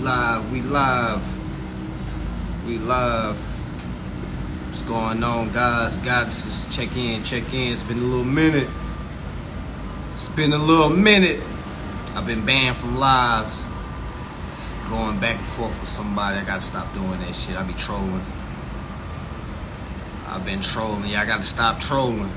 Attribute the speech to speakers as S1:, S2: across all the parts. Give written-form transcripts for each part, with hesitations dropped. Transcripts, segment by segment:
S1: live. What's going on, guys? Goddesses, check in. It's been a little minute. I've been banned from lives. Going back and forth with somebody. I gotta stop doing that shit. I be trolling. I've been trolling. Yeah, I gotta stop trolling.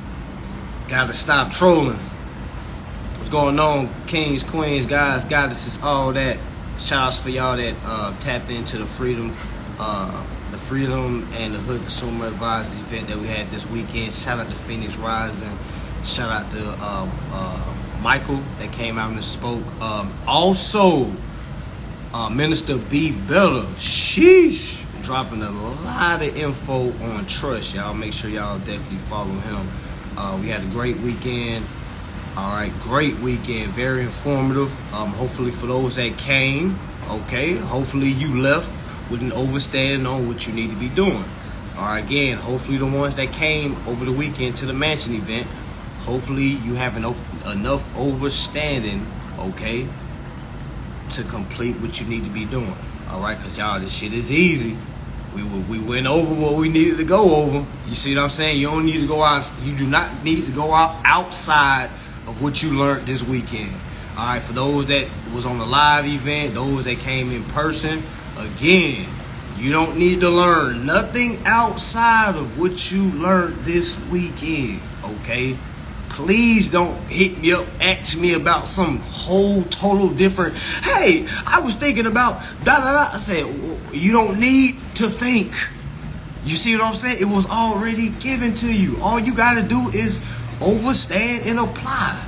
S1: What's going on, kings, queens, guys, goddesses, all that. Shout outs for y'all that tapped into the freedom and the Hood Consumer Advisors event that we had this weekend. Shout out to Phoenix Rising. Shout out to Michael that came out and spoke. Also, Minister B. Better, sheesh, dropping a lot of info on trust. Y'all make sure y'all definitely follow him. We had a great weekend. All right, great weekend, very informative. Hopefully for those that came, okay, hopefully you left with an overstanding on what you need to be doing. All right, again, hopefully the ones that came over the weekend to the mansion event, hopefully you have enough overstanding, okay, to complete what you need to be doing. All right, because y'all, this shit is easy. We went over what we needed to go over. You see what I'm saying? You don't need to go out. You do not need to go out outside of what you learned this weekend. All right, for those that was on the live event, those that came in person, again, you don't need to learn nothing outside of what you learned this weekend, okay? Please don't hit me up, ask me about some whole total different, hey, I was thinking about da-da-da. I said, you don't need to think. You see what I'm saying? It was already given to you. All you got to do is overstand and apply.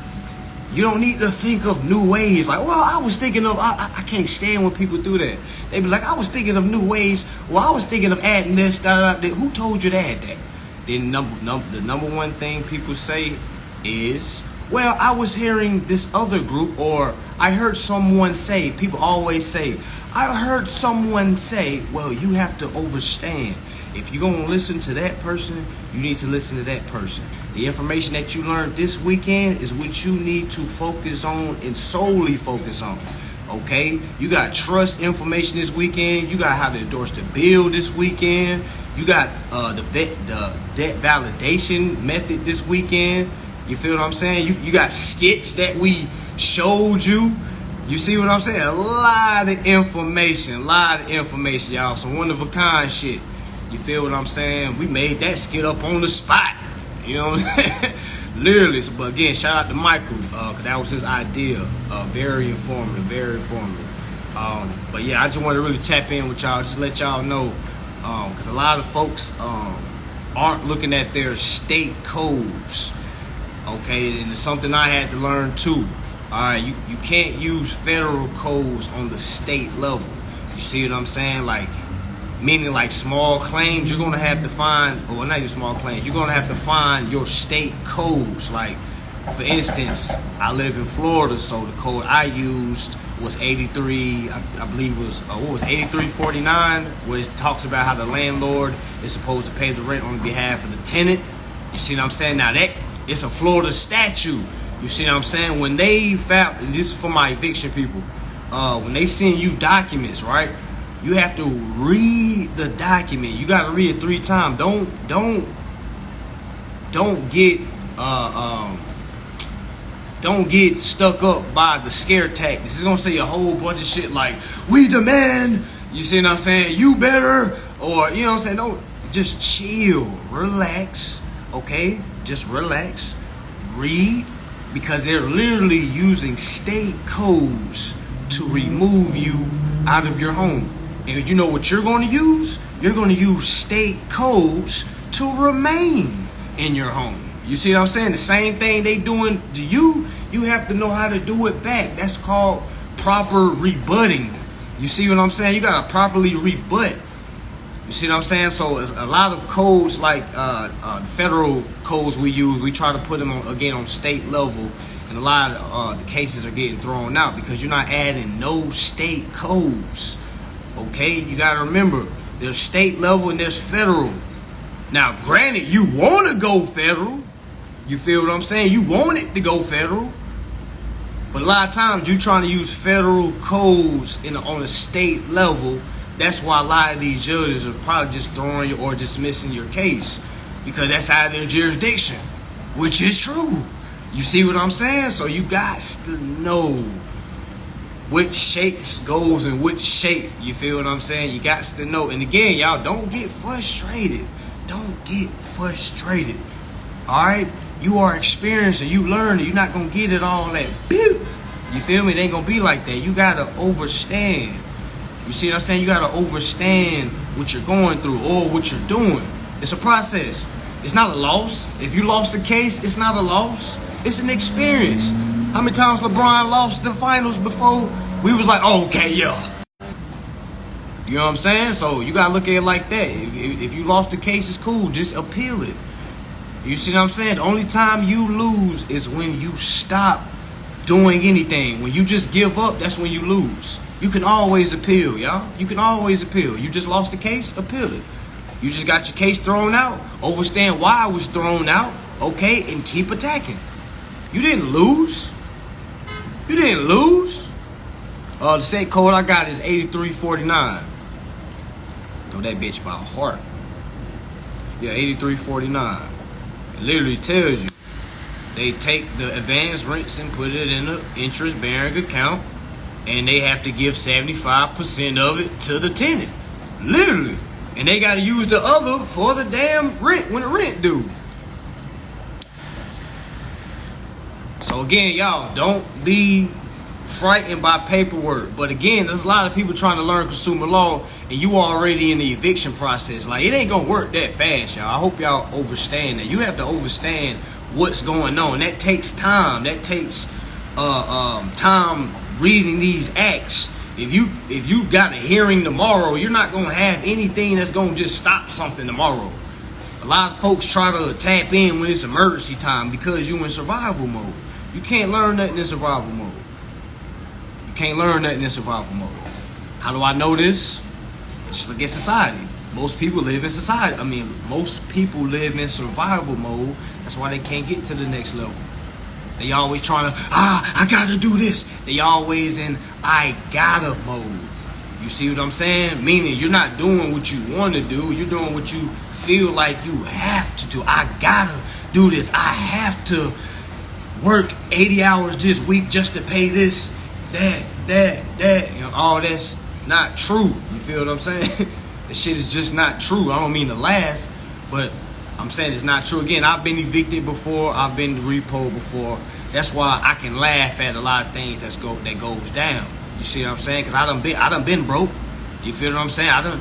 S1: You don't need to think of new ways. Like, well, I was thinking of, I can't stand when people do that. They be like, I was thinking of new ways. Well, I was thinking of adding this, da-da-da. Who told you to add that? Then the number one thing people say is, well, I was hearing this other group, or I heard someone say, people always say, I heard someone say, well, you have to overstand. If you're going to listen to that person, you need to listen to that person. The information that you learned this weekend is what you need to focus on and solely focus on. Okay? You got trust information this weekend. You got how to endorse the bill this weekend. You got the debt validation method this weekend. You feel what I'm saying? You got skits that we showed you. You see what I'm saying? A lot of information, y'all. Some one-of-a-kind shit. You feel what I'm saying? We made that skit up on the spot. You know what I'm saying? Literally. But again, shout out to Michael, because that was his idea. Very informative, but yeah, I just want to really tap in with y'all, just let y'all know, because a lot of folks aren't looking at their state codes. Okay, and it's something I had to learn too. All right, you can't use federal codes on the state level. You see what I'm saying? Like, meaning like small claims, you're gonna have to find, or not even small claims, you're gonna have to find your state codes. Like, for instance, I live in Florida, so the code I used was 83, I believe it was, 8349, where it talks about how the landlord is supposed to pay the rent on behalf of the tenant. You see what I'm saying? Now that, it's a Florida statute. You see what I'm saying? When they found, this is for my eviction people, when they send you documents, right? You have to read the document. You got to read it 3 times. Don't get stuck up by the scare tactics. It's gonna say a whole bunch of shit like, we demand, you see what I'm saying, you better, or, you know what I'm saying? Don't, just chill, relax, okay? Just relax, read, because they're literally using state codes to remove you out of your home. And you know what you're going to use? You're going to use state codes to remain in your home. You see what I'm saying? The same thing they doing to you, you have to know how to do it back. That's called proper rebutting. You see what I'm saying? You got to properly rebut. You see what I'm saying? So a lot of codes, like the federal codes we use, we try to put them on, again, on state level. And a lot of the cases are getting thrown out because you're not adding no state codes. Okay, you got to remember, there's state level and there's federal. Now, granted, you want to go federal. You feel what I'm saying? You want it to go federal. But a lot of times you trying to use federal codes on a state level. That's why a lot of these judges are probably just throwing you or dismissing your case because that's out of their jurisdiction, which is true. You see what I'm saying? So you got to know which shapes goes in which shape. You feel what I'm saying? You got to know. And again, y'all, don't get frustrated. Don't get frustrated. All right? You are experienced and you learn and you're not going to get it all that. You feel me? It ain't going to be like that. You got to overstand. You see what I'm saying? You got to overstand what you're going through or what you're doing. It's a process. It's not a loss. If you lost a case, it's not a loss. It's an experience. How many times LeBron lost the finals before we was like, oh, okay, yeah. You know what I'm saying? So you got to look at it like that. If you lost the case, it's cool. Just appeal it. You see what I'm saying? The only time you lose is when you stop doing anything. When you just give up, that's when you lose. You can always appeal, y'all. You can always appeal. You just lost the case, appeal it. You just got your case thrown out. Understand why it was thrown out, okay, and keep attacking. You didn't lose. You didn't lose. The state code I got is 8349. Know that bitch by heart. Yeah, 8349. It literally tells you they take the advance rents and put it in an interest-bearing account, and they have to give 75% of it to the tenant. Literally. And they got to use the other for the damn rent when the rent due. So again, y'all, don't be frightened by paperwork. But again, there's a lot of people trying to learn consumer law, and you already in the eviction process. Like, it ain't going to work that fast, y'all. I hope y'all understand that. You have to understand what's going on. That takes time. That takes time reading these acts. If you got a hearing tomorrow, you're not going to have anything that's going to just stop something tomorrow. A lot of folks try to tap in when it's emergency time because you in survival mode. You can't learn nothing in survival mode. You can't learn nothing in survival mode. How do I know this? Just look at society. Most people live in society. Most people live in survival mode. That's why they can't get to the next level. They always trying to, I gotta do this. They always in I gotta mode. You see what I'm saying? Meaning you're not doing what you want to do. You're doing what you feel like you have to do. I gotta do this. I have to work 80 hours this week just to pay this, that. You know, all that's not true. You feel what I'm saying? This shit is just not true. I don't mean to laugh, but I'm saying it's not true. Again, I've been evicted before. I've been repoed before. That's why I can laugh at a lot of things that goes down. You see what I'm saying? Because I done been broke. You feel what I'm saying?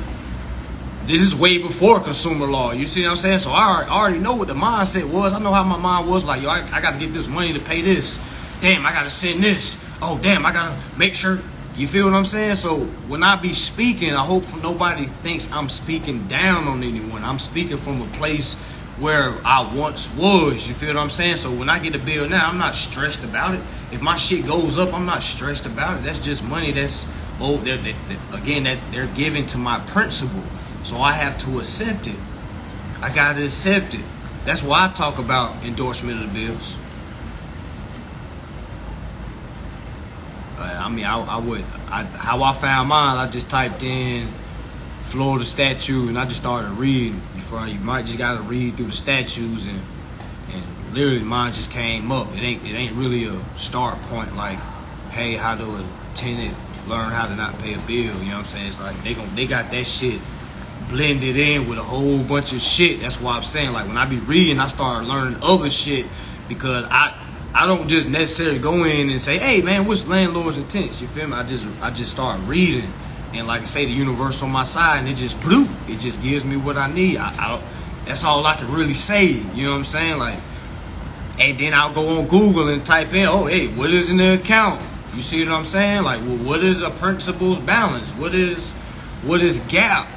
S1: This is way before consumer law. You see what I'm saying? So I already know what the mindset was. I know how my mind was. Like, yo, I got to get this money to pay this. Damn, I got to send this. Oh, damn, I got to make sure. You feel what I'm saying? So when I be speaking, I hope nobody thinks I'm speaking down on anyone. I'm speaking from a place where I once was. You feel what I'm saying? So when I get a bill now, I'm not stressed about it. If my shit goes up, I'm not stressed about it. That's just money that's that they're giving to my principal. So I have to accept it. I gotta accept it. That's why I talk about endorsement of the bills. How I found mine, I just typed in Florida statute and I just started reading. You might just gotta read through the statutes and literally mine just came up. It ain't really a start point like, hey, how do a tenant learn how to not pay a bill? You know what I'm saying? It's like they got that shit blended in with a whole bunch of shit. That's why I'm saying, like, when I be reading, I start learning other shit because I don't just necessarily go in and say, hey man, what's landlord's intents? You feel me? I just start reading, and like I say, the universe on my side, and it just gives me what I need. That's all I can really say. You know what I'm saying? Like, and then I'll go on Google and type in, oh hey, what is in the account? You see what I'm saying? Like, well, what is a principal's balance? What is gap?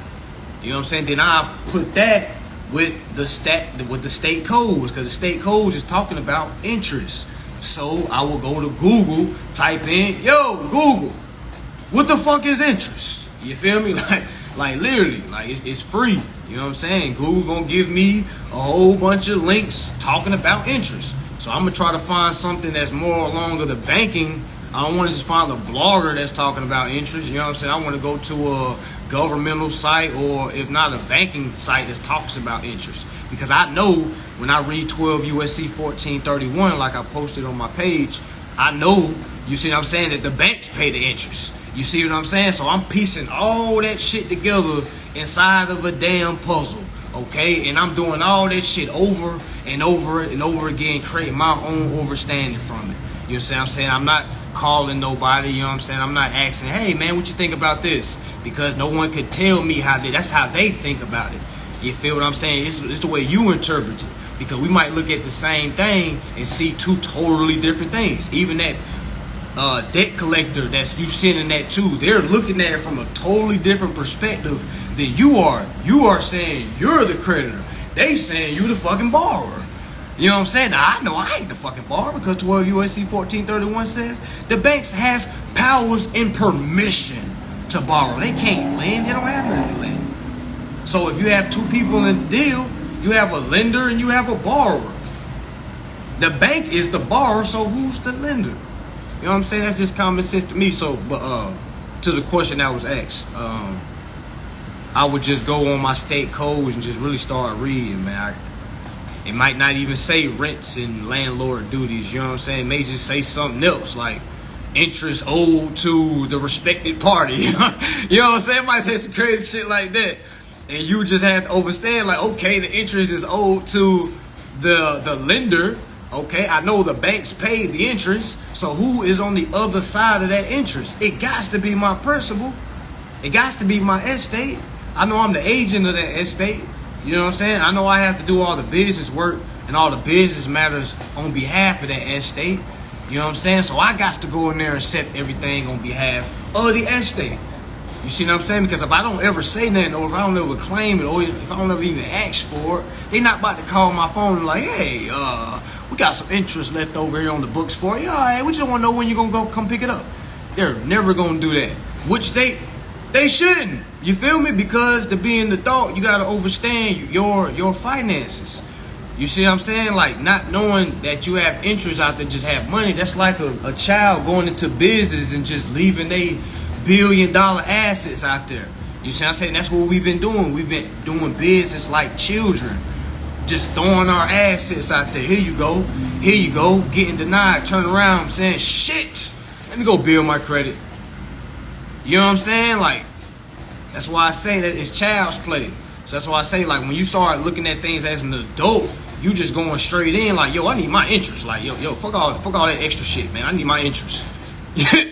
S1: You know what I'm saying? Then I put that with the state codes, because the state codes is talking about interest. So I will go to Google, type in, yo, Google, what the fuck is interest? You feel me? Like literally, like it's free. You know what I'm saying? Google gonna give me a whole bunch of links talking about interest. So I'm gonna try to find something that's more along the banking. I don't want to just find a blogger that's talking about interest. You know what I'm saying? I want to go to a governmental site, or if not, a banking site that talks about interest. Because I know when I read 12 USC 1431, like I posted on my page, I know, you see what I'm saying, that the banks pay the interest. You see what I'm saying? So I'm piecing all that shit together inside of a damn puzzle, okay? And I'm doing all that shit over and over and over again, creating my own understanding from it. You know what I'm saying? I'm not calling nobody, you know what I'm saying? I'm not asking, hey man, what you think about this? Because no one could tell me that's how they think about it. You feel what I'm saying? It's the way you interpret it. Because we might look at the same thing and see two totally different things. Even that debt collector that's you sending that to, they're looking at it from a totally different perspective than you are. You are saying you're the creditor. They saying you the fucking borrower. You know what I'm saying? Now, I know I ain't the fucking borrower, because 12 USC 1431 says the banks has powers and permission to borrow. They can't lend. They don't have nothing to lend. So if you have two people in the deal, you have a lender and you have a borrower. The bank is the borrower, so who's the lender? You know what I'm saying? That's just common sense to me. So, but to the question that was asked, I would just go on my state codes and just really start reading, man. It might not even say rents and landlord duties, you know what I'm saying? It may just say something else, like interest owed to the respected party. You know what I'm saying? It might say some crazy shit like that. And you just have to understand, like, okay, the interest is owed to the lender. Okay, I know the banks pay the interest, so who is on the other side of that interest? It got to be my principal. It got to be my estate. I know I'm the agent of that estate. You know what I'm saying? I know I have to do all the business work and all the business matters on behalf of that estate. You know what I'm saying? So I got to go in there and set everything on behalf of the estate. You see what I'm saying? Because if I don't ever say nothing, or if I don't ever claim it, or if I don't ever even ask for it, they not about to call my phone and like, hey, we got some interest left over here on the books for you. All right, we just want to know when you're going to go come pick it up. They're never going to do that. Which they shouldn't. You feel me? Because to be an adult, you got to understand your finances. You see what I'm saying? Like, not knowing that you have interest out there, just have money. That's like a child going into business and just leaving they $1 billion assets out there. You see what I'm saying? That's what we've been doing. We've been doing business like children. Just throwing our assets out there. Here you go. Here you go. Getting denied. Turn around saying, shit, let me go build my credit. You know what I'm saying? Like, that's why I say that it's child's play. So that's why I say, like, when you start looking at things as an adult, you just going straight in like, yo, I need my interest. Like, yo, fuck all that extra shit, man. I need my interest.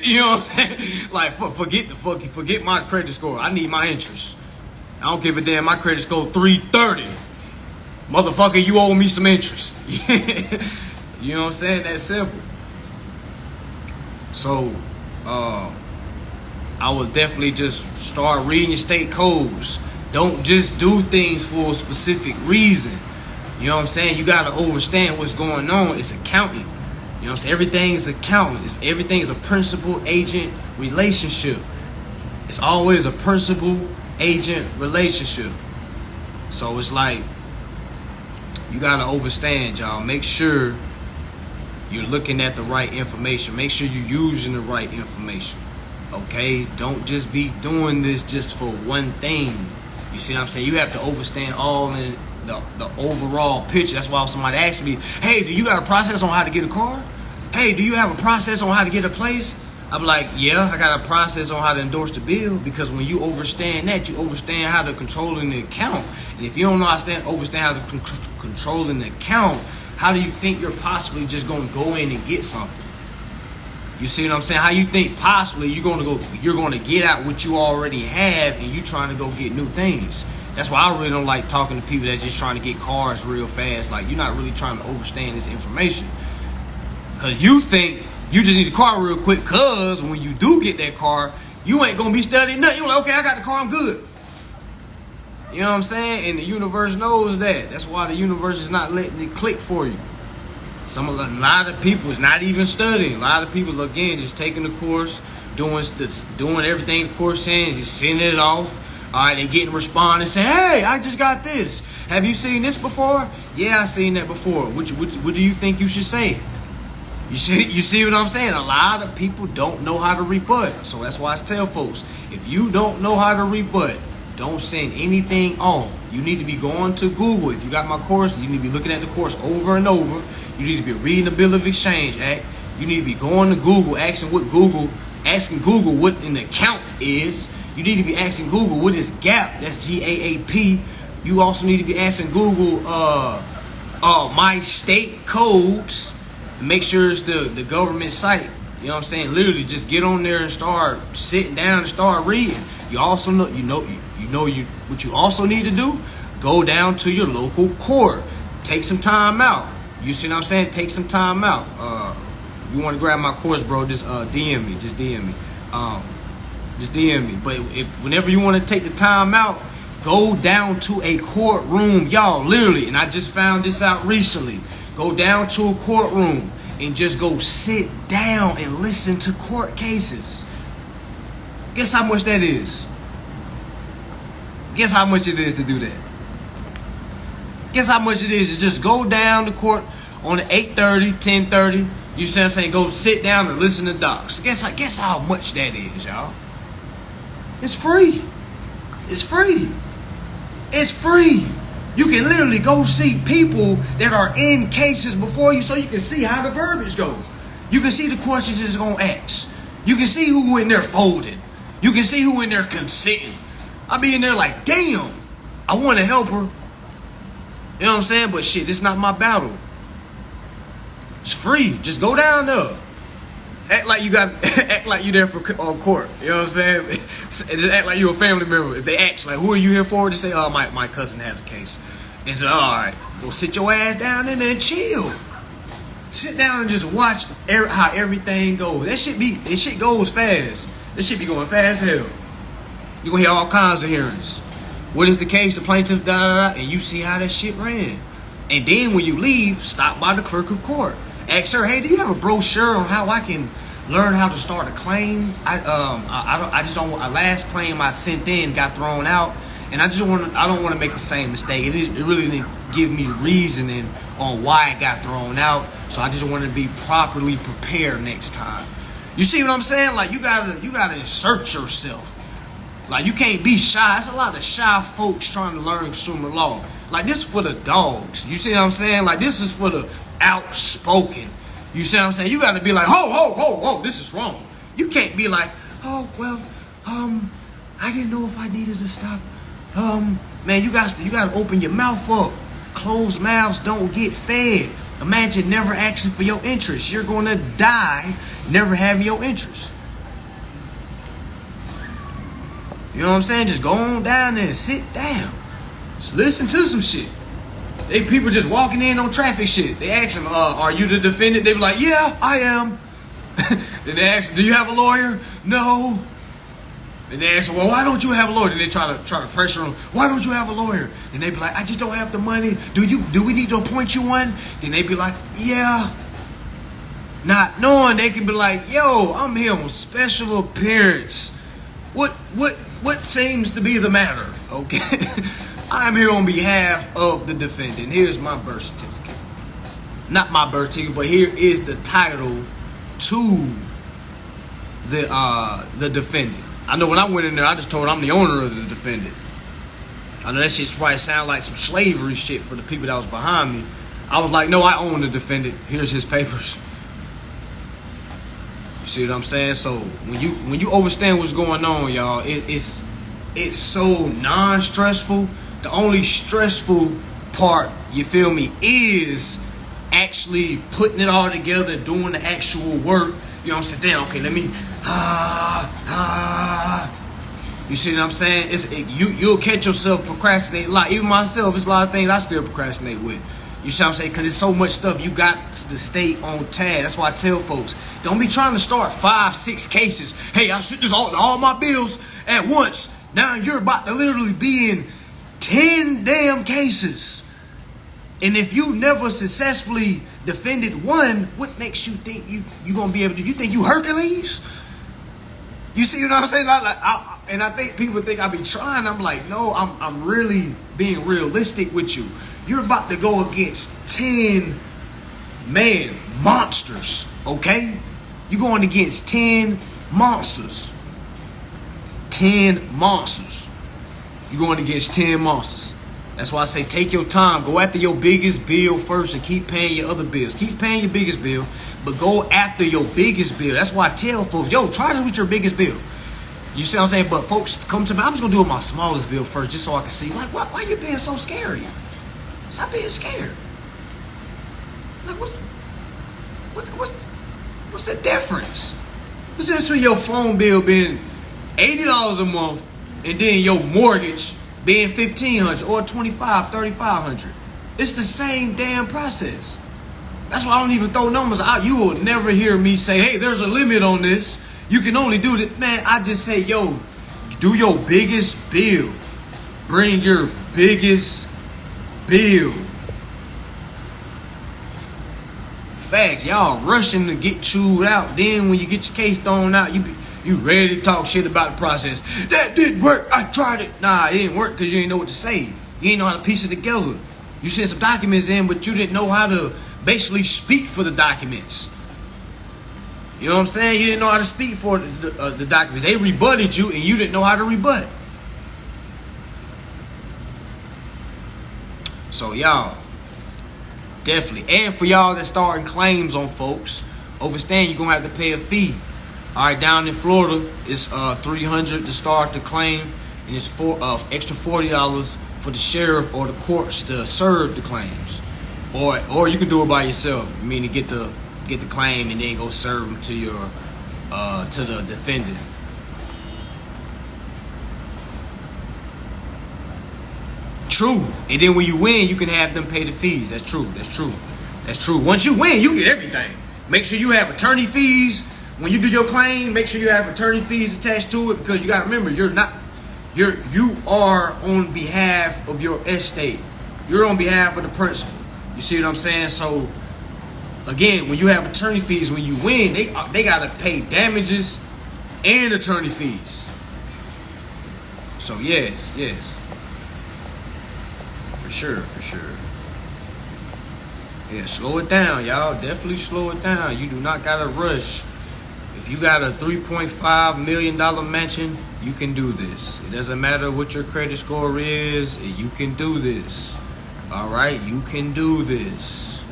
S1: You know what I'm saying? Like, forget my credit score. I need my interest. I don't give a damn. My credit score 330. Motherfucker, you owe me some interest. You know what I'm saying? That's simple. So, I would definitely just start reading your state codes. Don't just do things for a specific reason. You know what I'm saying? You got to understand what's going on. It's accounting. You know what I'm saying? Everything is accounting. Everything is a principal-agent relationship. It's always a principal-agent relationship. So it's like, you got to understand, y'all. Make sure you're looking at the right information. Make sure you're using the right information. Okay? Don't just be doing this just for one thing. You see what I'm saying? You have to understand all in the overall picture. That's why somebody asked me, hey, do you got a process on how to get a car? Hey, do you have a process on how to get a place? I'm like, yeah, I got a process on how to endorse the bill, because when you understand that, you understand how to control the account. And if you don't understand how to control the account, how do you think you're possibly just going to go in and get something? You see what I'm saying? How you think possibly you're going to get out what you already have, and you trying to go get new things. That's why I really don't like talking to people that's just trying to get cars real fast. Like, you're not really trying to understand this information. Because you think you just need a car real quick, because when you do get that car, you ain't going to be studying nothing. You're like, okay, I got the car, I'm good. You know what I'm saying? And the universe knows that. That's why the universe is not letting it click for you. A lot of people is not even studying. A lot of people, again, just taking the course, doing everything the course saying, just sending it off. All right, they getting respond and say, hey, I just got this. Have you seen this before? Yeah, I seen that before. What do you think you should say? You see what I'm saying? A lot of people don't know how to rebut. So that's why I tell folks, if you don't know how to rebut, don't send anything on. You need to be going to Google. If you got my course, you need to be looking at the course over and over. You need to be reading the Bill of Exchange Act. You need to be going to Google, asking Google what an account is. You need to be asking Google what is GAAP. That's GAAP. You also need to be asking Google my state codes. Make sure it's the government site. You know what I'm saying? Literally, just get on there and start sitting down and start reading. You also know, what you also need to do. Go down to your local court. Take some time out. You see what I'm saying? Take some time out. You want to grab my course, bro? Just DM me. Just DM me. Just DM me. But whenever you want to take the time out, go down to a courtroom, y'all. Literally, and I just found this out recently. Go down to a courtroom and just go sit down and listen to court cases. Guess how much that is? Guess how much it is to do that? Guess how much it is to just go down to court on the 8:30, 10:30. You see what I'm saying? Go sit down and listen to docs. Guess how much that is, y'all? It's free. It's free. It's free. You can literally go see people that are in cases before you so you can see how the verbiage goes. You can see the questions it's going to ask. You can see who in there folded. You can see who in there consenting. I be in there like, damn, I want to help her. You know what I'm saying? But shit, this not my battle. It's free. Just go down there. Act like you there for court. You know what I'm saying? Just act like you a family member. If they ask, like, who are you here for? Just say, oh, my cousin has a case. And say, all right, go sit your ass down in there and chill. Sit down and just watch how everything goes. This shit goes fast. This shit be going fast as hell. You gonna hear all kinds of hearings. What is the case? The plaintiff, and you see how that shit ran. And then when you leave, stop by the clerk of court. Ask her, hey, do you have a brochure on how I can learn how to start a claim? I just don't want a last claim I sent in got thrown out, and I don't want to make the same mistake. It really didn't give me reasoning on why it got thrown out, so I just want to be properly prepared next time. You see what I'm saying? Like you gotta insert yourself. Like you can't be shy. There's a lot of shy folks trying to learn consumer law. Like this is for the dogs. You see what I'm saying? Like this is for the outspoken. You see what I'm saying? You got to be like, ho, this is wrong. You can't be like, oh, well, I didn't know if I needed to stop. Man, you got to open your mouth up. Closed mouths don't get fed. Imagine never asking for your interest. You're going to die never having your interest. You know what I'm saying? Just go on down there and sit down. Just listen to some shit. People just walking in on traffic shit. They ask them, are you the defendant? They be like, yeah, I am. Then they ask them, do you have a lawyer? No. Then they ask them, well, why don't you have a lawyer? Then they try to pressure them. Why don't you have a lawyer? Then they be like, I just don't have the money. Do we need to appoint you one? Then they be like, yeah. Not knowing they can be like, yo, I'm here on special appearance. What seems to be the matter? Okay. I'm here on behalf of the defendant. Here's my birth certificate. Not my birth certificate, but here is the title to the defendant. I know when I went in there, I just told I'm the owner of the defendant. I know that shit's probably sound like some slavery shit for the people that was behind me. I was like, no, I own the defendant. Here's his papers. You see what I'm saying? So when you understand what's going on, y'all, it's so non-stressful. The only stressful part, you feel me, is actually putting it all together, doing the actual work. You know what I'm saying? Damn, okay, let me You see what I'm saying? You'll catch yourself procrastinating a lot. Even myself, it's a lot of things I still procrastinate with. You see what I'm saying? Because there's so much stuff you got to stay on task. That's why I tell folks, don't be trying to start 5-6 cases. Hey, I sent this all my bills at once. Now you're about to literally be in 10 damn cases. And if you never successfully defended one, what makes you think you're going to be able to? You think you Hercules? You see what I'm saying? And I think people think I be trying. I'm like, no, I'm really being realistic with you. You're about to go against 10 monsters, okay? You're going against 10 monsters. 10 monsters. You're going against 10 monsters. That's why I say take your time. Go after your biggest bill first and keep paying your other bills. Keep paying your biggest bill, but go after your biggest bill. That's why I tell folks, yo, try this with your biggest bill. You see what I'm saying? But folks come to me, I'm just going to do it my smallest bill first just so I can see. Like, why you being so scary? Stop being scared. Like, what's the difference? What's the difference between your phone bill being $80 a month and then your mortgage being $1,500 or $2,500, $3,500? It's the same damn process. That's why I don't even throw numbers out. You will never hear me say, hey, there's a limit on this. You can only do this. Man, I just say, yo, do your biggest bill. Bring your biggest bill. Facts. Y'all rushing to get chewed out. Then when you get your case thrown out, you ready to talk shit about the process. That didn't work. I tried it. Nah, it didn't work because you didn't know what to say. You didn't know how to piece it together. You sent some documents in, but you didn't know how to basically speak for the documents. You know what I'm saying? You didn't know how to speak for the documents. They rebutted you, and you didn't know how to rebut. So y'all, definitely. And for y'all that starting claims on folks, understand you're going to have to pay a fee. All right, down in Florida, it's $300 to start the claim, and it's extra $40 for the sheriff or the courts to serve the claims. Or you can do it by yourself, meaning get the claim and then go serve them to the defendant. True. And then when you win, you can have them pay the fees. That's true. Once you win, you get everything. Make sure you have attorney fees. When you do your claim, make sure you have attorney fees attached to it, because you got to remember, you are on behalf of your estate. You're on behalf of the principal. You see what I'm saying? So again, when you have attorney fees, when you win, they got to pay damages and attorney fees. So yes. For sure. Yeah, slow it down, y'all. Definitely slow it down. You do not got to rush. If you got a $3.5 million mansion, you can do this. It doesn't matter what your credit score is. You can do this. All right? You can do this.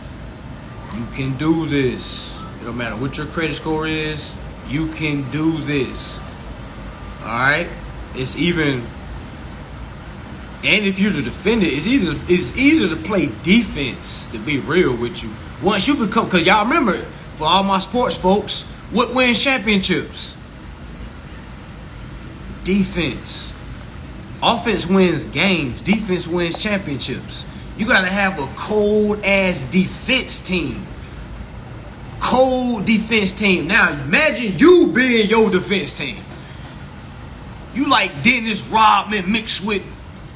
S1: You can do this. It don't matter what your credit score is. You can do this. All right? It's even... And if you're the defendant, it's easier to play defense, to be real with you. Once you become... Because y'all remember, for all my sports folks, what wins championships? Defense. Offense wins games. Defense wins championships. You got to have a cold-ass defense team. Cold defense team. Now, imagine you being your defense team. You like Dennis Rodman mixed with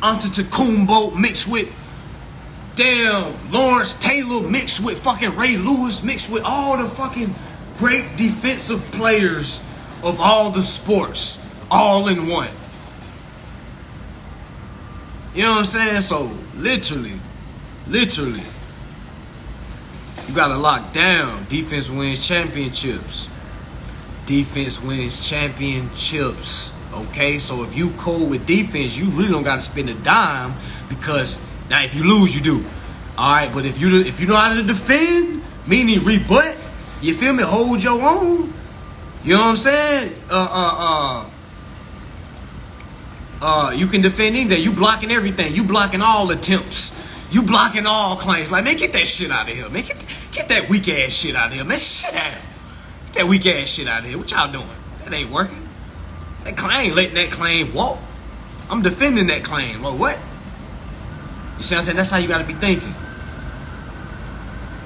S1: Antetokounmpo mixed with damn Lawrence Taylor mixed with fucking Ray Lewis mixed with all the fucking great defensive players of all the sports all in one. You know what I'm saying? So literally you gotta lock down. Defense wins championships. Okay, so if you cold with defense, you really don't gotta spend a dime, because now if you lose, you do. All right, but if you know how to defend, meaning rebut, you feel me? Hold your own. You know what I'm saying? You can defend anything. You blocking everything. You blocking all attempts. You blocking all claims. Like, man, get that shit out of here, man. Get that weak ass shit out of here, man. Sit down. Get that weak ass shit out of here. What y'all doing? That ain't working. That claim, letting that claim walk. I'm defending that claim. Well, what? You see what I'm saying? That's how you got to be thinking.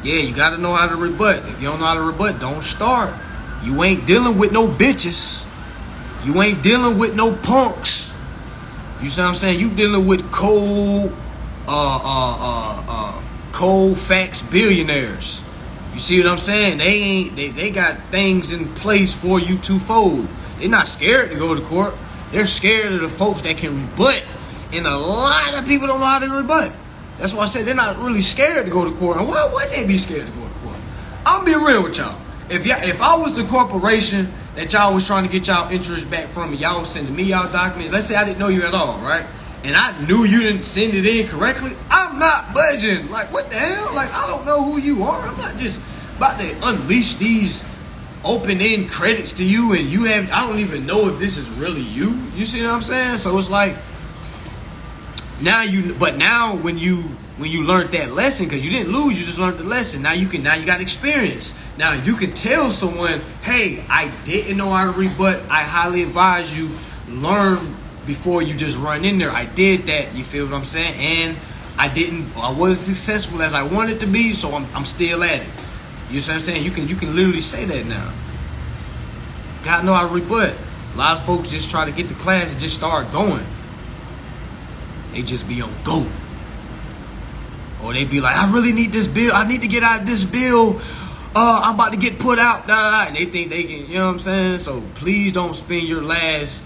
S1: Yeah, you got to know how to rebut. If you don't know how to rebut, don't start. You ain't dealing with no bitches. You ain't dealing with no punks. You see what I'm saying? You dealing with cold facts billionaires. You see what I'm saying? They got things in place for you to fold. They're not scared to go to court. They're scared of the folks that can rebut, and a lot of people don't know how to rebut. That's why I said they're not really scared to go to court. And why would they be scared to go to court? I'm being real with y'all. If I was the corporation that y'all was trying to get y'all interest back from, and y'all was sending me y'all documents, let's say I didn't know you at all, right? And I knew you didn't send it in correctly, I'm not budging. Like, what the hell? Like, I don't know who you are. I'm not just about to unleash these open-end credits to you, and I don't even know if this is really you. You see what I'm saying? So it's like, now when you learned that lesson, because you didn't lose, you just learned the lesson. Now you got experience. Now you can tell someone, hey, I didn't know how to rebut. I highly advise you learn before you just run in there. I did that, you feel what I'm saying? And I wasn't successful as I wanted to be, so I'm still at it. You see what I'm saying? You can literally say that now. Gotta know how to rebut. A lot of folks just try to get to class and just start going. They just be on go. Or they be like, I really need this bill. I need to get out of this bill. I'm about to get put out. And they think they can, you know what I'm saying? So please don't spend your last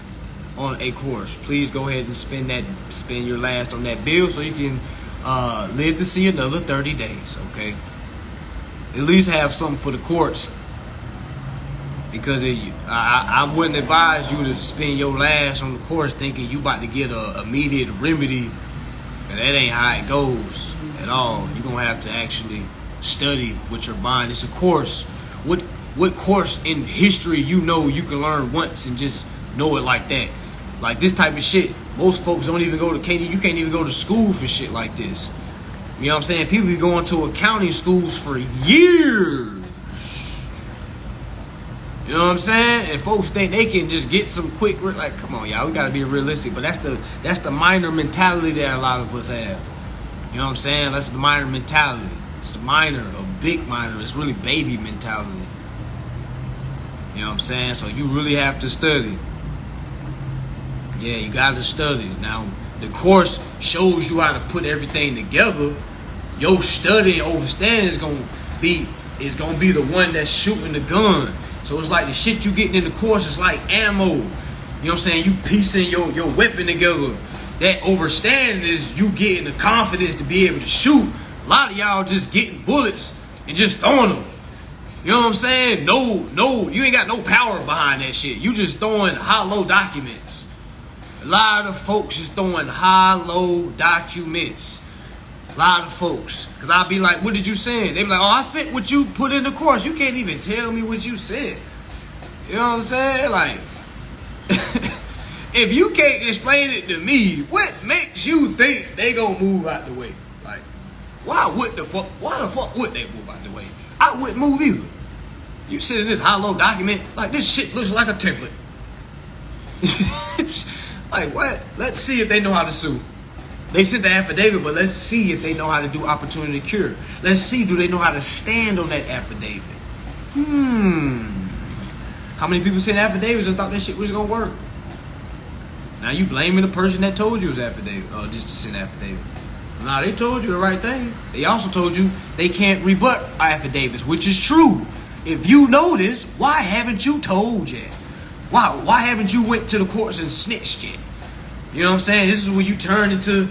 S1: on a course. Please go ahead and spend your last on that bill so you can live to see another 30 days, okay? At least have something for the courts. Because I wouldn't advise you to spend your last on the course thinking you about to get a immediate remedy. And that ain't how it goes at all. You're going to have to actually study what you're buying. It's a course. What course in history you can learn once and just know it like that? Like this type of shit, most folks don't even you can't even go to school for shit like this. You know what I'm saying? People be going to accounting schools for years. You know what I'm saying? And folks think they can just get some quick, like, come on, y'all, we gotta be realistic. But that's the minor mentality that a lot of us have. You know what I'm saying? That's the minor mentality. It's a big minor. It's really baby mentality. You know what I'm saying? So you really have to study. Yeah, you gotta study. Now, the course shows you how to put everything together. Your study and understanding is gonna be the one that's shooting the gun. So it's like the shit you getting in the course is like ammo. You know what I'm saying? You piecing your weapon together. That understanding is you getting the confidence to be able to shoot. A lot of y'all just getting bullets and just throwing them. You know what I'm saying? No, you ain't got no power behind that shit. You just throwing hollow documents. A lot of folks is throwing hollow documents. A lot of folks. Because I'll be like, what did you send? They be like, oh, I sent what you put in the course. You can't even tell me what you said. You know what I'm saying? Like, if you can't explain it to me, what makes you think they gonna move out the way? Like, why the fuck would they move out the way? I wouldn't move either. You sit in this hollow document, like this shit looks like a template. Like, what? Let's see if they know how to sue. They sent the affidavit, but let's see if they know how to do opportunity cure. Let's see, do they know how to stand on that affidavit? How many people sent affidavits and thought that shit was gonna work? Now you blaming the person that told you it was affidavit, just to send affidavit. Nah, they told you the right thing. They also told you they can't rebut affidavits, which is true. If you know this, why haven't you told yet? Why haven't you went to the courts and snitched yet? You know what I'm saying? This is when you turn into,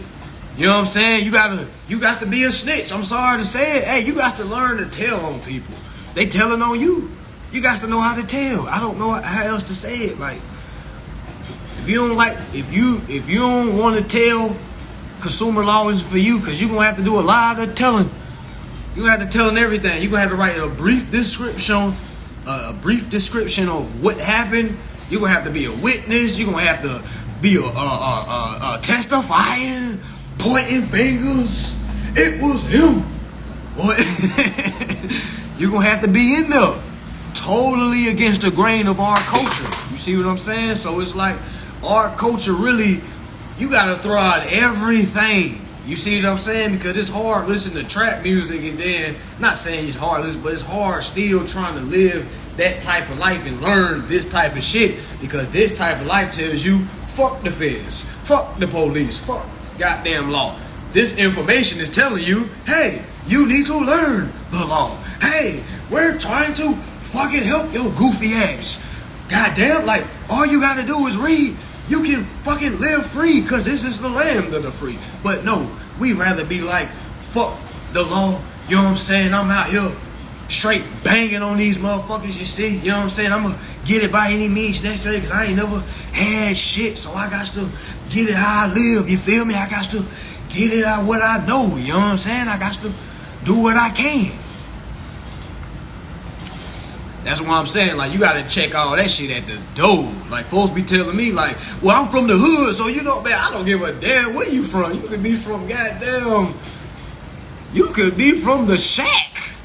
S1: you know what I'm saying? You got to be a snitch. I'm sorry to say it. Hey, you got to learn to tell on people. They telling on you. You got to know how to tell. I don't know how else to say it. Like, if you don't want to tell, consumer law isn't for you, because you're gonna have to do a lot of telling. You have to tell everything. You're gonna have to write a brief description of what happened. You're gonna have to be a witness. You're gonna have to be a testifying, pointing fingers. It was him. You're gonna have to be in there, totally against the grain of our culture. You see what I'm saying? So it's like our culture really, you gotta throw out everything. You see what I'm saying? Because it's hard listening to trap music, and then, not saying it's hard listening, but it's hard still trying to live that type of life and learn this type of shit, because this type of life tells you, fuck the feds, fuck the police, fuck goddamn law. This information is telling you, hey, you need to learn the law. Hey, we're trying to fucking help your goofy ass. Goddamn, like, all you gotta do is read you can fucking live free because this is the land of the free. But no, we rather be like, fuck the law, you know what I'm saying? I'm out here straight banging on these motherfuckers, you see? You know what I'm saying? I'm gonna get it by any means necessary because I ain't never had shit, so I got to get it how I live, you feel me? I got to get it out what I know, you know what I'm saying? I got to do what I can. That's what I'm saying. Like, you gotta check all that shit at the door. Like, folks be telling me, like, well, I'm from the hood, so you know, man, I don't give a damn where you from. You could be from goddamn, you could be from the shack.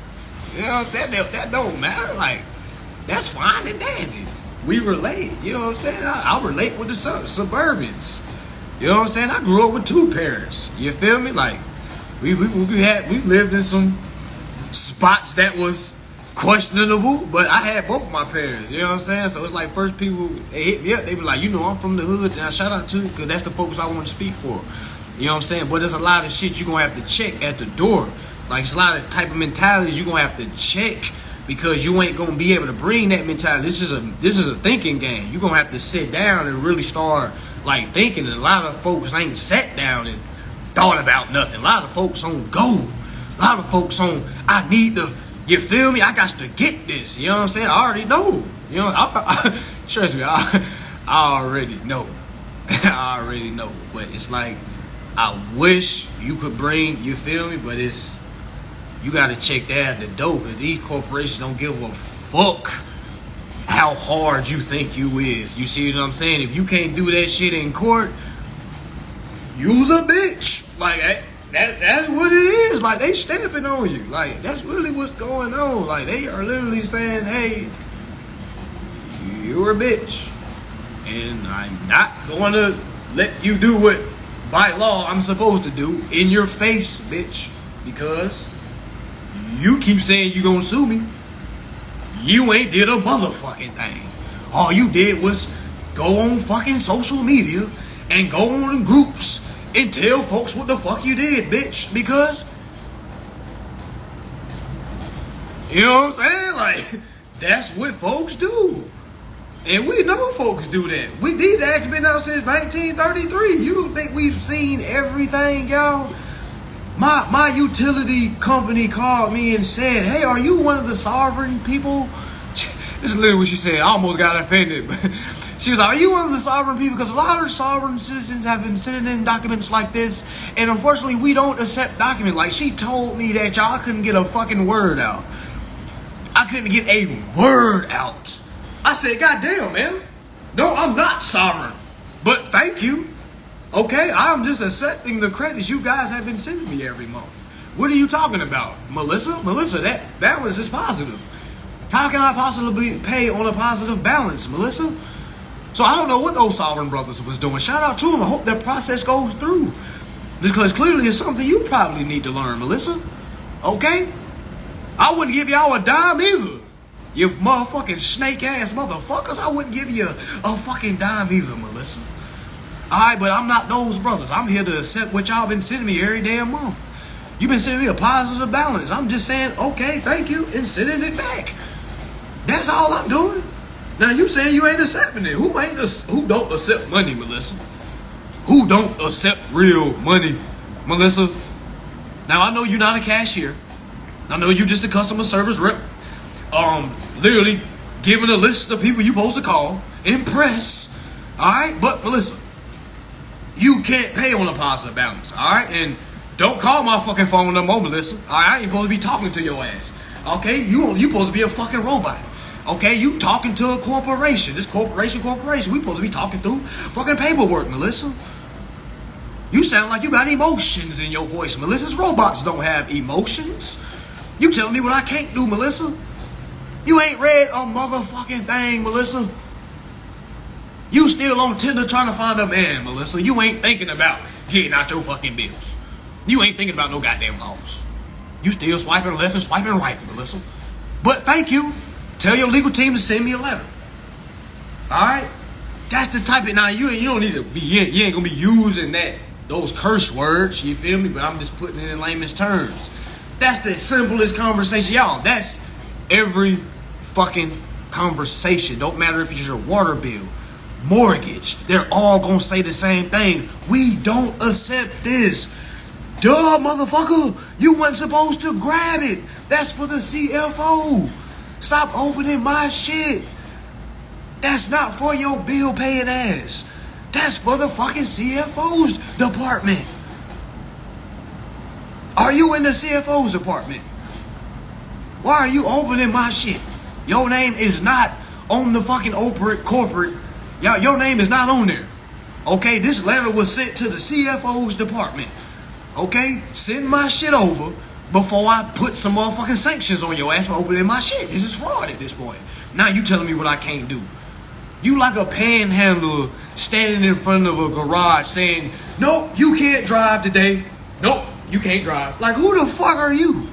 S1: You know what I'm saying? That don't matter. Like, that's fine and dandy. We relate. You know what I'm saying? I relate with the suburbans. You know what I'm saying? I grew up with two parents. You feel me? Like, we lived in some spots that was questionable, but I had both of my parents, you know what I'm saying? So it's like, first people, they hit me up, they be like, you know, I'm from the hood, and I shout out to, because that's the folks I want to speak for, you know what I'm saying? But there's a lot of shit you're going to have to check at the door. Like, it's a lot of type of mentalities you're going to have to check, because you ain't going to be able to bring that mentality. This is a thinking game. You're going to have to sit down and really start, like, thinking, and a lot of folks ain't sat down and thought about nothing. A lot of folks on go. A lot of folks on, I need to, you feel me? I got to get this. You know what I'm saying? I already know. You know, trust me, I already know. I already know. But it's like, I wish you could bring, you feel me? But you got to check that at the door, because these corporations don't give a fuck how hard you think you is. You see what I'm saying? If you can't do that shit in court, you's a bitch. Like, that's what it is. Like, they stamping on you. Like, that's really what's going on. Like, they are literally saying, hey, you're a bitch, and I'm not going to let you do what by law I'm supposed to do in your face, bitch, because you keep saying you gonna sue me. You ain't did a motherfucking thing. All you did was go on fucking social media and go on in groups and tell folks what the fuck you did, bitch, because, you know what I'm saying? Like, that's what folks do. And we know folks do that. These acts been out since 1933. You don't think we've seen everything, y'all? My utility company called me and said, hey, are you one of the sovereign people? This is literally what she said. I almost got offended. She was like, are you one of the sovereign people? Because a lot of sovereign citizens have been sending in documents like this, and unfortunately, we don't accept documents. Like, she told me that y'all couldn't get a fucking word out. I couldn't get a word out. I said, God damn, man. No, I'm not sovereign. But thank you. Okay, I'm just accepting the credits you guys have been sending me every month. What are you talking about? Melissa, that balance is positive. How can I possibly pay on a positive balance, Melissa? So I don't know what those sovereign brothers was doing. Shout out to them. I hope that process goes through, because clearly it's something you probably need to learn, Melissa. Okay? I wouldn't give y'all a dime either. You motherfucking snake ass motherfuckers. I wouldn't give you a fucking dime either, Melissa. Alright, but I'm not those brothers. I'm here to accept what y'all been sending me every damn month. You've been sending me a positive balance. I'm just saying, okay, thank you, and sending it back. That's all I'm doing. Now you saying you ain't accepting it. Who don't accept money, Melissa? Who don't accept real money, Melissa? Now I know you're not a cashier. I know you just a customer service rep. Literally giving a list of people you supposed to call, impress. Alright? But Melissa, you can't pay on a positive balance. Alright? And don't call my fucking phone no more, Melissa. Alright? I ain't supposed to be talking to your ass. Okay? You supposed to be a fucking robot. Okay, you talking to a corporation. This corporation. We supposed to be talking through fucking paperwork, Melissa. You sound like you got emotions in your voice, Melissa. Robots don't have emotions. You telling me what I can't do, Melissa? You ain't read a motherfucking thing, Melissa. You still on Tinder trying to find a man, Melissa. You ain't thinking about getting out your fucking bills. You ain't thinking about no goddamn laws. You still swiping left and swiping right, Melissa. But thank you. Tell your legal team to send me a letter. Alright? That's the type of, now you don't need to be, you ain't gonna be using those curse words, you feel me? But I'm just putting it in layman's terms. That's the simplest conversation. Y'all, that's every fucking conversation. Don't matter if it's your water bill, mortgage. They're all gonna say the same thing. We don't accept this. Duh, motherfucker. You weren't supposed to grab it. That's for the CFO. Stop opening my shit. That's not for your bill paying ass. That's for the fucking CFO's department. Are you in the CFO's department? Why are you opening my shit? Your name is not on the fucking corporate. Your name is not on there. Okay, this letter was sent to the CFO's department. Okay, send my shit over before I put some motherfucking sanctions on your ass for opening my shit. This is fraud at this point. Now you telling me what I can't do. You like a panhandler standing in front of a garage saying, nope, you can't drive today. Nope, you can't drive. Like, who the fuck are you?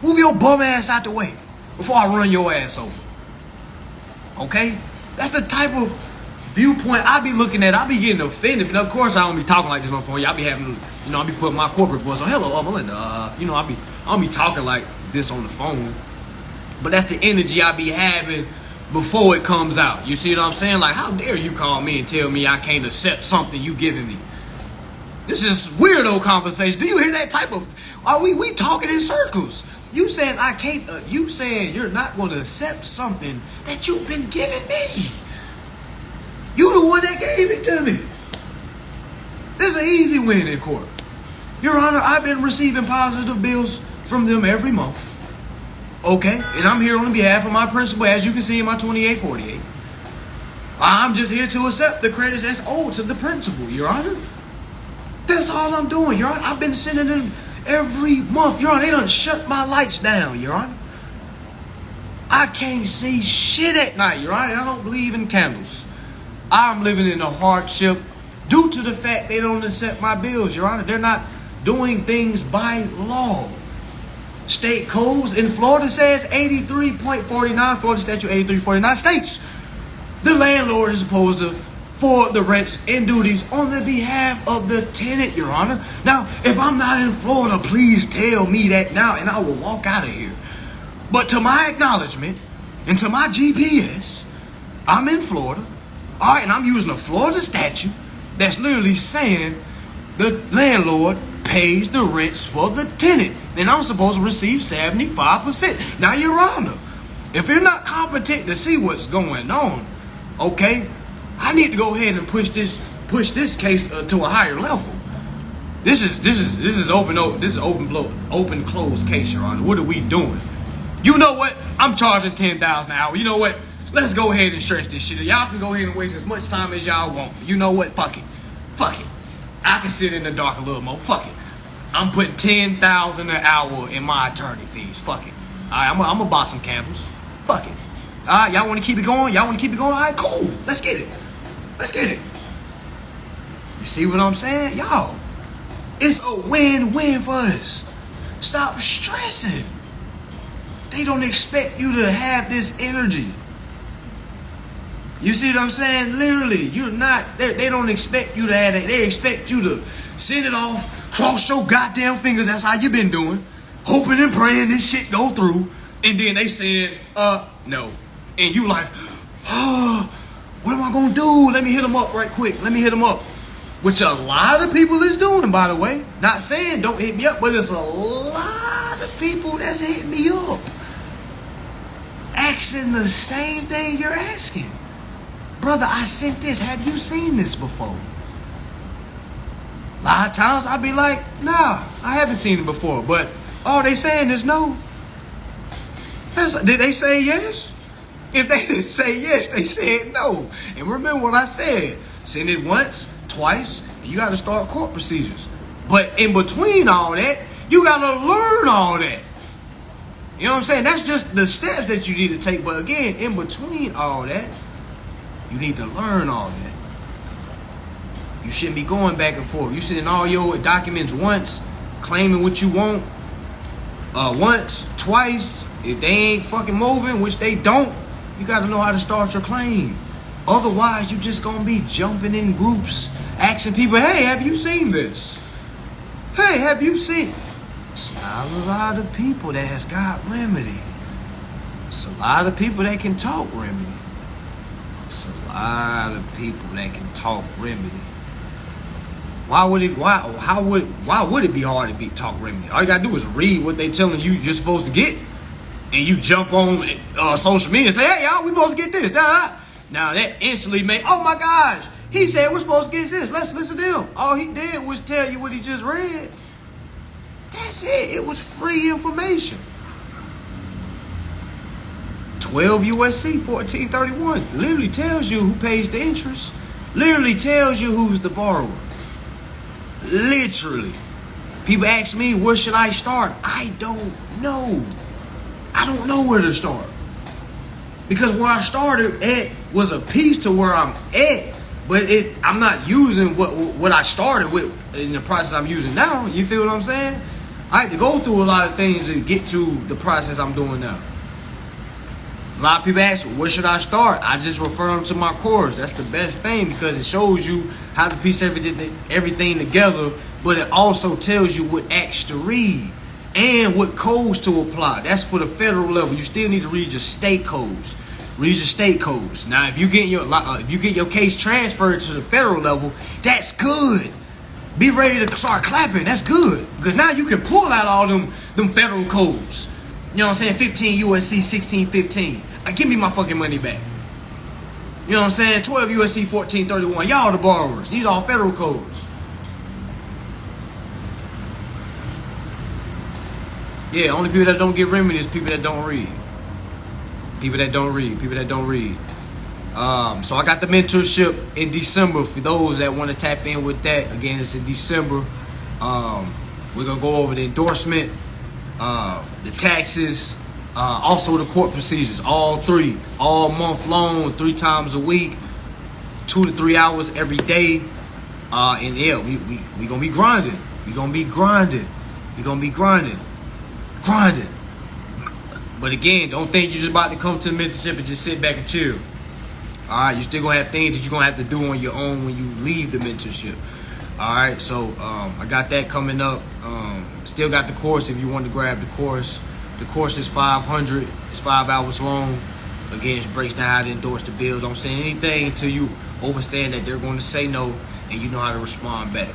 S1: Move your bum ass out the way before I run your ass over. Okay? That's the type of viewpoint I be looking at. I be getting offended. And of course, I don't be talking like this on the phone. Y'all be having, I be putting my corporate voice on. Hello, Melinda. I don't be talking like this on the phone. But that's the energy I be having before it comes out. You see what I'm saying? Like, how dare you call me and tell me I can't accept something you giving me? This is weirdo conversation. Do you hear that type of? Are we talking in circles? You saying I can't? You saying you're not going to accept something that you've been giving me? You the one that gave it to me. This is an easy win in court. Your Honor, I've been receiving positive bills from them every month. Okay, and I'm here on the behalf of my principal, as you can see in my 2848. I'm just here to accept the credits that's owed to the principal, Your Honor. That's all I'm doing, Your Honor. I've been sending them every month, Your Honor. They done shut my lights down, Your Honor. I can't see shit at night, Your Honor. I don't believe in candles. I'm living in a hardship due to the fact they don't accept my bills, Your Honor. They're not doing things by law. State codes in Florida says 83.49, Florida statute 8349 states the landlord is supposed to for the rents and duties on the behalf of the tenant, Your Honor. Now, if I'm not in Florida, please tell me that now and I will walk out of here. But to my acknowledgement and to my GPS, I'm in Florida. All right, and I'm using a Florida statute that's literally saying the landlord pays the rents for the tenant. And I'm supposed to receive 75%. Now, Your Honor, if you're not competent to see what's going on, okay, I need to go ahead and push this case to a higher level. This is open closed case, Your Honor. What are we doing? You know what? I'm charging $10,000 an hour. You know what? Let's go ahead and stretch this shit. Y'all can go ahead and waste as much time as y'all want. You know what? Fuck it. I can sit in the dark a little more. Fuck it. I'm putting $10,000 an hour in my attorney fees. Fuck it. All right, I'm gonna buy some candles. Fuck it. All right, y'all want to keep it going? All right, cool. Let's get it. You see what I'm saying? Y'all, it's a win-win for us. Stop stressing. They don't expect you to have this energy. You see what I'm saying? Literally, you're not, they don't expect you to have that. They expect you to send it off, cross your goddamn fingers. That's how you been doing. Hoping and praying this shit go through. And then they said, no. And you like, what am I going to do? Let me hit them up right quick. Which a lot of people is doing, by the way. Not saying don't hit me up, but it's a lot of people that's hitting me up. Asking the same thing you're asking. Brother, I sent this. Have you seen this before? A lot of times I'll be like, nah, I haven't seen it before. But all they saying is no. Did they say yes? If they didn't say yes, they said no. And remember what I said. Send it once, twice, and you got to start court procedures. But in between all that, you got to learn all that. You know what I'm saying? That's just the steps that you need to take. But again, in between all that, you need to learn all that. You shouldn't be going back and forth. You send all your documents once, claiming what you want, once, twice. If they ain't fucking moving, which they don't, you got to know how to start your claim. Otherwise, you just going to be jumping in groups, asking people, hey, have you seen this? Hey, have you seen? It's not a lot of people that has got remedy. It's a lot of people that can talk remedy. It's a lot of people that can talk remedy. Why would it be hard to talk remedy? All you gotta do is read what they telling you you're supposed to get, and you jump on social media and say, "Hey, y'all, we supposed to get this." Now that instantly made, oh my gosh, he said we're supposed to get this. Let's listen to him. All he did was tell you what he just read. That's it. It was free information. 12 USC 1431 literally tells you who pays the interest. Literally tells you who's the borrower. Literally. People ask me, where should I start? I don't know. I don't know where to start. Because where I started at was a piece to where I'm at. But I'm not using what I started with in the process I'm using now. You feel what I'm saying? I had to go through a lot of things to get to the process I'm doing now. A lot of people ask, where should I start? I just refer them to my course. That's the best thing because it shows you how to piece everything together, but it also tells you what acts to read and what codes to apply. That's for the federal level. You still need to read your state codes. Read your state codes. Now, if you get your case transferred to the federal level, that's good. Be ready to start clapping. That's good because now you can pull out all them federal codes. You know what I'm saying? 15 USC 1615. Give me my fucking money back. You know what I'm saying? 12 USC 1431. Y'all the borrowers. These are all federal codes. Yeah, only people that don't get remedy is people that don't read. People that don't read. So I got the mentorship in December. For those that want to tap in with that, again, it's in December. We're going to go over the endorsement, the taxes, also the court procedures, all three, all month long, 3 times a week, 2 to 3 hours every day. And yeah, we gonna be grinding. Grinding. But again, don't think you're just about to come to the mentorship and just sit back and chill. All right, you still gonna have things that you're gonna have to do on your own when you leave the mentorship. All right, so I got that coming up. Still got the course if you want to grab the course. The course is 500. It's 5 hours long. Again, it breaks down how to endorse the bill. Don't say anything until you understand that they're going to say no and you know how to respond back.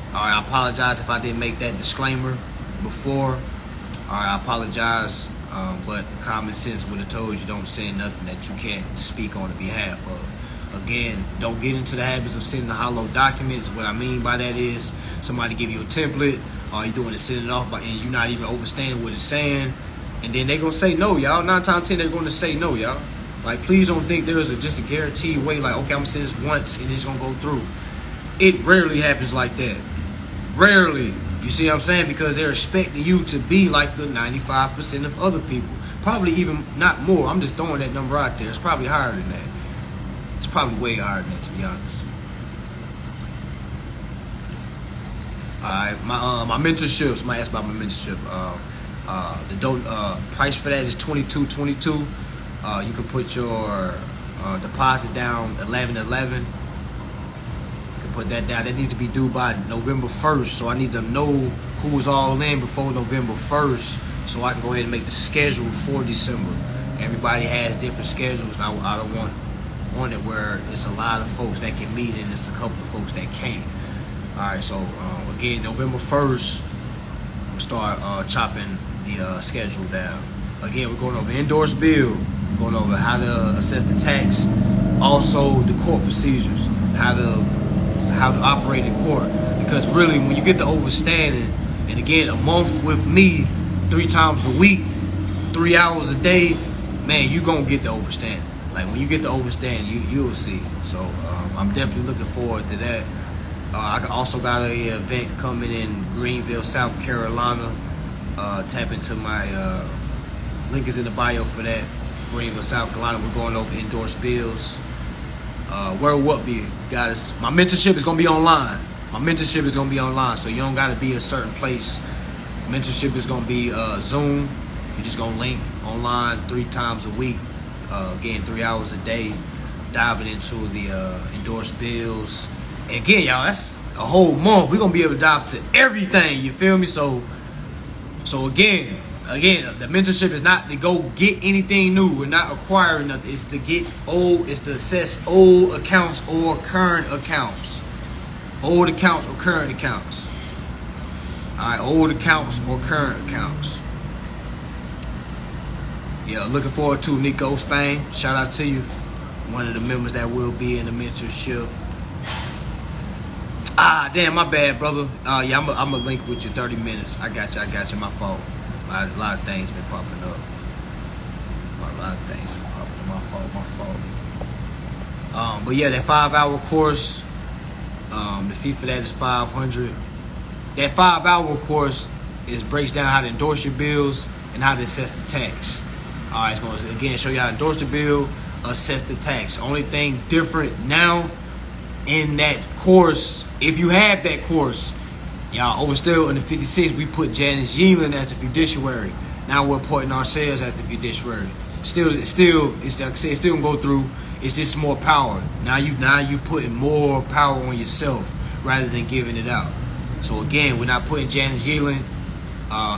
S1: All right, I apologize if I didn't make that disclaimer before. All right, I apologize. But common sense would have told you don't say nothing that you can't speak on behalf of. Again, don't get into the habits of sending the hollow documents. What I mean by that is somebody give you a template, all you doing is send it off, and you're not even understanding what it's saying. And then they're going to say no, y'all. 9 times 10, they're going to say no, y'all. Like, please don't think there's just a guaranteed way, like, okay, I'm going to send this once and it's going to go through. It rarely happens like that. Rarely. You see what I'm saying? Because they're expecting you to be like the 95% of other people. Probably even not more. I'm just throwing that number out there. It's probably higher than that. It's probably way higher than that, to be honest. Alright, my mentorship. Somebody asked about my mentorship. The price for that is $22.22. You can put your deposit down $11.11. You can put that down. That needs to be due by November 1st. So I need to know who's all in before November 1st, so I can go ahead and make the schedule for December. Everybody has different schedules, and I don't want it where it's a lot of folks that can meet and it's a couple of folks that can't. Alright, so again, November 1st, we'll start chopping the schedule down. Again, we're going over endorsed bill, we're going over how to assess the tax, also the court procedures, how to operate in court. Because really, when you get the overstanding, and again, a month with me, 3 times a week, 3 hours a day, man, you're going to get the overstanding. Like, when you get the overstanding, you'll see. So I'm definitely looking forward to that. I also got an event coming in Greenville, South Carolina. Tap into my link is in the bio for that. Greenville, South Carolina. We're going over endorsed bills. Where what be, guys? My mentorship is gonna be online. So you don't gotta be a certain place. Mentorship is gonna be Zoom. You're just gonna link online 3 times a week. Again, 3 hours a day, diving into the endorsed bills. And again, y'all, that's a whole month. We're gonna be able to dive to everything. You feel me? So again, Again, the mentorship is not to go get anything new. We're not acquiring nothing. It's to get old. It's to assess old accounts or current accounts. Old accounts or current accounts. All right, old accounts or current accounts. Yeah, looking forward to Nico Spain. Shout out to you. One of the members that will be in the mentorship. Ah, damn, my bad, brother. Yeah, I'm gonna link with you 30 minutes. I got you. My fault. A lot of things been popping up. My fault. But yeah, that 5-hour course, the fee for that is $500. That 5-hour course breaks down how to endorse your bills and how to assess the tax. All right, it's going to again show you how to endorse the bill, assess the tax. Only thing different now in that course, if you have that course, y'all, still in the 56, we put Janice Yeelan as the fiduciary. Now we're putting ourselves as the fiduciary. It's still gonna go through. It's just more power. Now you putting more power on yourself rather than giving it out. So again, we're not putting Janice Yeelan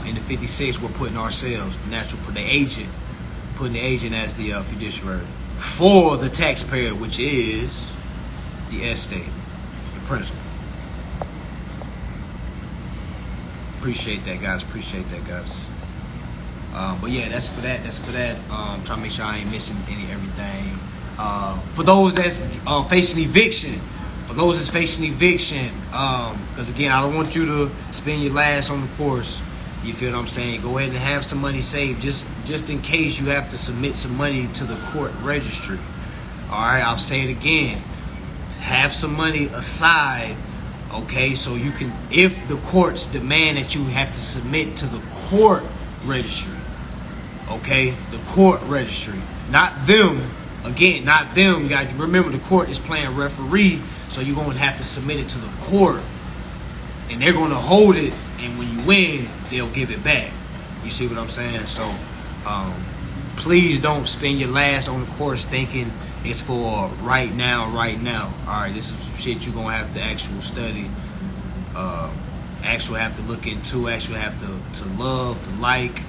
S1: in the 56. We're putting ourselves, the agent, putting the agent as the fiduciary for the taxpayer, which is the estate, the principal. Appreciate that, guys. But yeah, that's for that. Trying to make sure I ain't missing everything. For those that's facing eviction, because again, I don't want you to spend your last on the course. You feel what I'm saying? Go ahead and have some money saved, just in case you have to submit some money to the court registry. All right, I'll say it again. Have some money aside. Okay, so you can, if the courts demand that you have to submit to the court registry, okay, the court registry, not them. Again, not them. You got to remember the court is playing referee, so you're going to have to submit it to the court, and they're going to hold it, and when you win, they'll give it back. You see what I'm saying? So, please don't spend your last on the course thinking it's for right now. All right, this is some shit you're gonna have to actually study, actually have to look into, actually have to love, to like,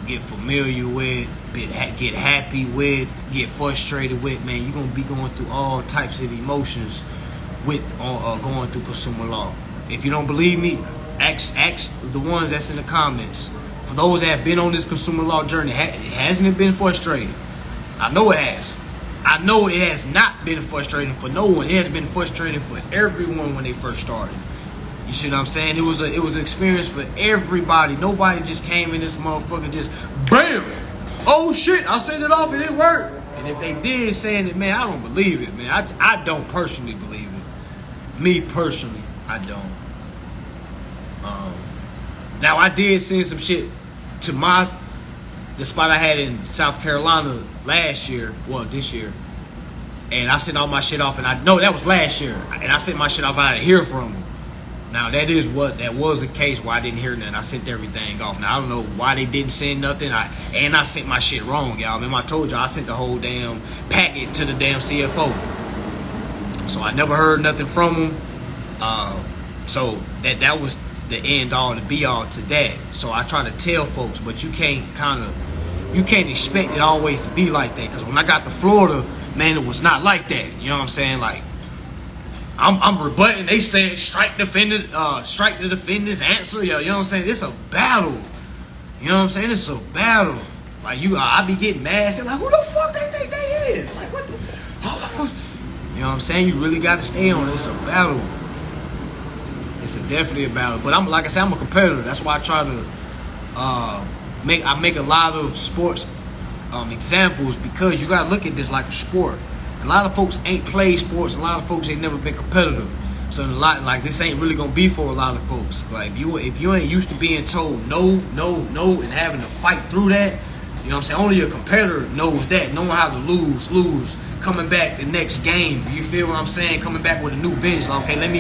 S1: get familiar with, get happy with, get frustrated with. Man, you're gonna be going through all types of emotions with going through consumer law. If you don't believe me, ask the ones that's in the comments. For those that have been on this consumer law journey, hasn't it been frustrating? I know it has. I know it has not been frustrating for no one. It has been frustrating for everyone when they first started. You see what I'm saying? It was an experience for everybody. Nobody just came in this motherfucker just bam. Oh shit! I sent it off. It didn't work. And if they did saying it, man, I don't believe it, man. I don't personally believe it. Me personally, I don't. Now I did send some shit to the spot I had in South Carolina last year, this year, and I sent all my shit off, and I know that was last year, and I sent my shit off. I didn't hear from them. Now that was the case where I didn't hear nothing. I sent everything off. Now I don't know why they didn't send nothing. I sent my shit wrong, y'all. Remember I told y'all I sent the whole damn packet to the damn CFO. So I never heard nothing from them. So that was the end all, the be all to that. So I try to tell folks, but you can't expect it always to be like that. Because when I got to Florida, man, it was not like that. You know what I'm saying? Like, I'm rebutting. They saying strike the defendant's answer. You know what I'm saying? It's a battle. You know what I'm saying? It's a battle. Like I be getting mad. Saying like, who the fuck they think they is? Like, what the? Hold on. You know what I'm saying? You really got to stay on it. It's a battle. It's definitely a battle. But I'm a competitor. That's why I try to make a lot of sports examples, because you gotta look at this like a sport. A lot of folks ain't played sports. A lot of folks ain't never been competitive. So this ain't really gonna be for a lot of folks. Like if you ain't used to being told no, and having to fight through that, you know what I'm saying? Only a competitor knows that, knowing how to lose, coming back the next game. You feel what I'm saying? Coming back with a new vengeance. Okay, let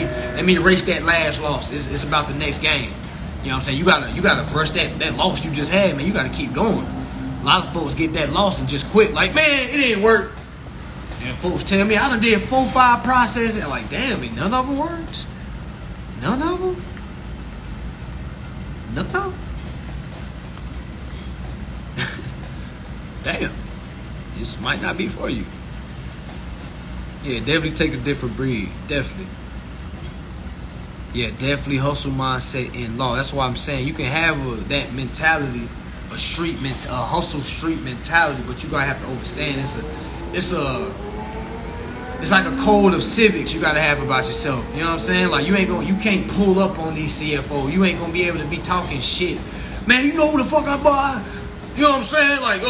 S1: me erase that last loss. It's about the next game. You know what I'm saying? You gotta brush that loss you just had, man. You gotta keep going. A lot of folks get that loss and just quit. Like, man, it didn't work. And folks tell me I done did 4-5 processes. And like, damn, man, none of them worked. None of them. damn, this might not be for you. Yeah, definitely take a different breed. Definitely. Yeah, definitely hustle mindset in law. That's why I'm saying you can have that mentality, a hustle street mentality, but you gotta have to understand it's like a code of civics you gotta have about yourself. You know what I'm saying? Like you can't pull up on these CFO. You ain't gonna be able to be talking shit. Man, you know who the fuck I buy? You know what I'm saying? Like,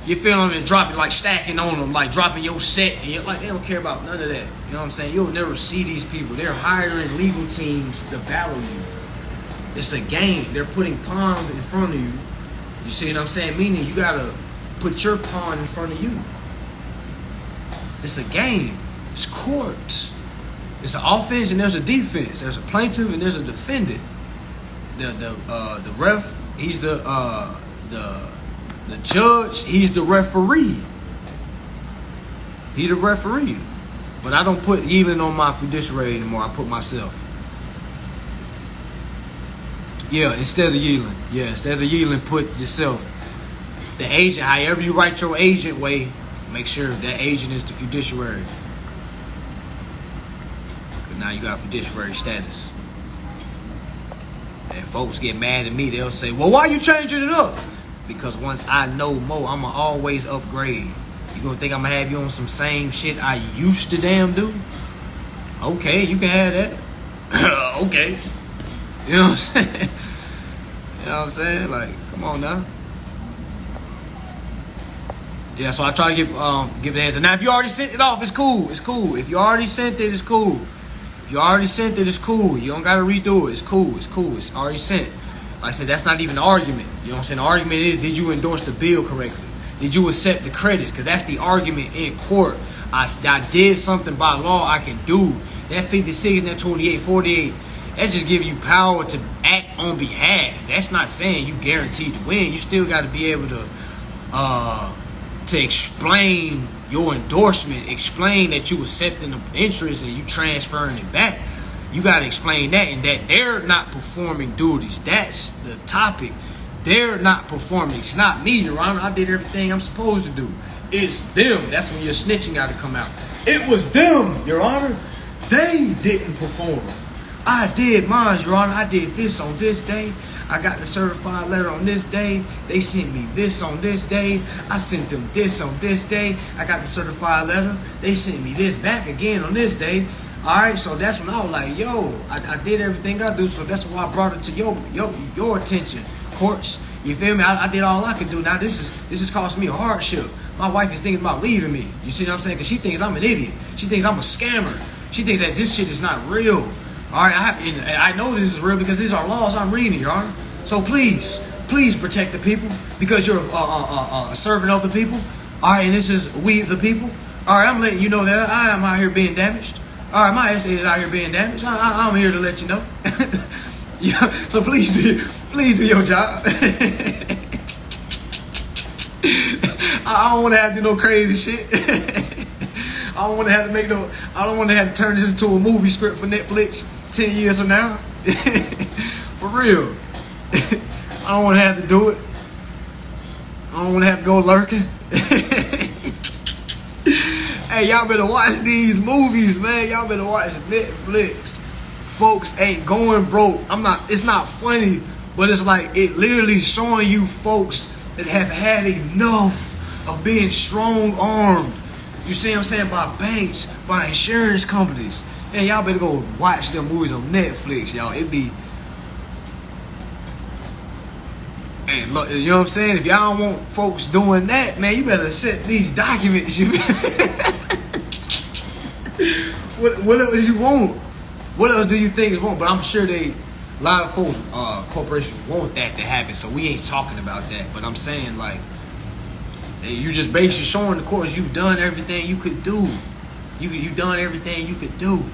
S1: you feel them and dropping, like stacking on them, like dropping your set, and you're like, they don't care about none of that. You know what I'm saying? You'll never see these people. They're hiring legal teams to battle you. It's a game. They're putting pawns in front of you. You see what I'm saying? Meaning you gotta put your pawn in front of you. It's a game. It's courts. It's an offense and there's a defense. There's a plaintiff and there's a defendant. The ref, he's the judge, he's the referee. He the referee. But I don't put yielding on my fiduciary anymore. I put myself. Yeah, instead of yielding. Yeah, instead of yielding, put yourself. The agent, however you write your agent way, make sure that agent is the fiduciary. Because now you got fiduciary status. And folks get mad at me. They'll say, well, why you changing it up? Because once I know more, I'ma always upgrade. You gonna think I'ma have you on some same shit I used to damn do? Okay, you can have that. Okay. You know what I'm saying? You know what I'm saying? Like, come on now. Yeah, so I try to give the answer. Now, if you already sent it off, it's cool. It's cool. If you already sent it, it's cool. If you already sent it, it's cool. You don't gotta redo it. It's cool. It's cool. It's already sent. Like I said, that's not even the argument. You know what I'm saying? The argument is, did you endorse the bill correctly? Did you accept the credits? Because that's the argument in court. I did something by law I can do. That 56 and that 28, 48, that's just giving you power to act on behalf. That's not saying you guaranteed to win. You still got to be able to explain your endorsement, explain that you accepting the interest and you transferring it back. You got to explain that, and that they're not performing duties. That's the topic. They're not performing. It's not me, Your Honor. I did everything I'm supposed to do. It's them. That's when your snitching got to come out. It was them, Your Honor. They didn't perform. I did mine, Your Honor. I did this on this day. I got the certified letter on this day. They sent me this on this day. I sent them this on this day. I got the certified letter. They sent me this back again on this day. All right, so that's when I was like, yo, I did everything I do, so that's why I brought it to your attention, courts. You feel me? I did all I could do. Now this is costing me a hardship. My wife is thinking about leaving me. You see what I'm saying? Because she thinks I'm an idiot. She thinks I'm a scammer. She thinks that this shit is not real. All right, I know this is real because these are laws I'm reading, Your Honor. So please protect the people because you're a servant of the people. All right, and this is we the people. All right, I'm letting you know that I am out here being damaged. All right, my estate is out here being damaged. I'm here to let you know. Yeah, so please do your job. I don't want to have to do no crazy shit. I don't want to have to turn this into a movie script for Netflix 10 years from now. For real. I don't want to have to do it. I don't want to have to go lurking. Hey, y'all better watch these movies, man. Y'all better watch Netflix. Folks ain't going broke. It's not funny, but it's like it literally showing you folks that have had enough of being strong-armed. You see what I'm saying? By banks, by insurance companies. Man, y'all better go watch them movies on Netflix, y'all. It be... And look, you know what I'm saying? If y'all don't want folks doing that, man, you better set these documents. What else you want? What else do you think is wrong? But I'm sure a lot of folks, corporations want that to happen. So we ain't talking about that. But I'm saying, like, you just basically showing the courts you've done everything you could do. You done everything you could do.